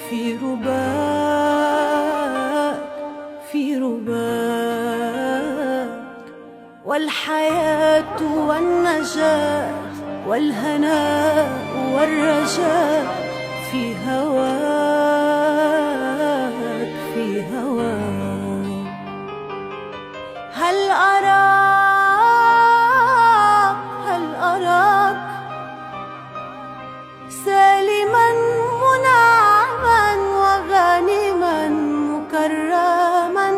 في رباك في رباك، والحياة والنجاة والهناء والرجاء في هواك في هواك. هل أراك سالما منعما وغانما مكرما،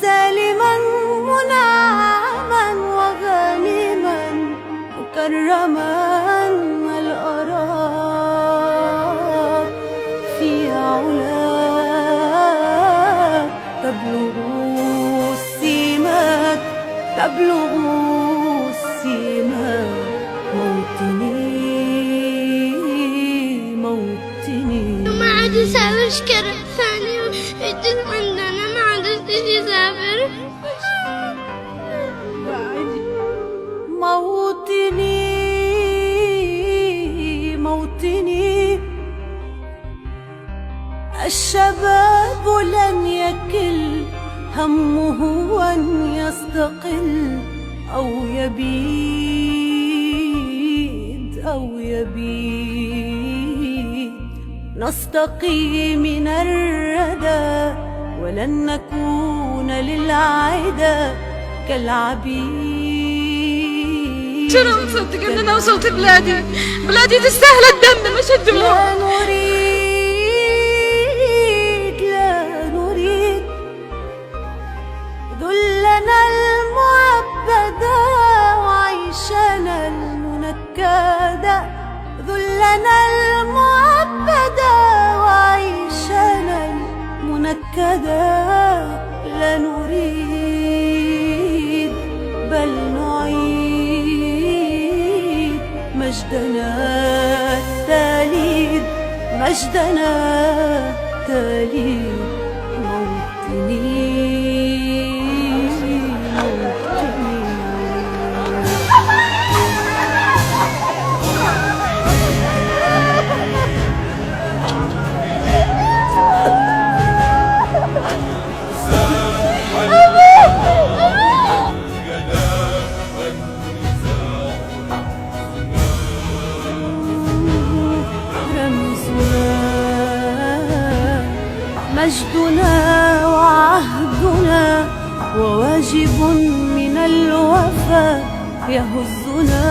سالما منعما وغانما مكرما. هل أراك في علاك تبلغ السماك، تبلغ السماك موطني. ما عاد يسافر شكرا ثاني يجي عندنا، ما عاد يسافر موطني. الشباب لن يكل همه أن يستقل أو يبيد. نستقي من الردى ولن نكون للعدا كالعبيد. ترى مصدق ان انا وصلت بلادي تستاهل الدم مش الدموع. لا نريد ذلنا المعبدا وعيشنا المنكدا، ذلنا المعبدا وعيشنا المنكدا. لا نريد بل نعيد مجدنا التاليد، مجدنا التاليد. موطني مجدنا وعهدنا وواجب من الوفا يهزنا.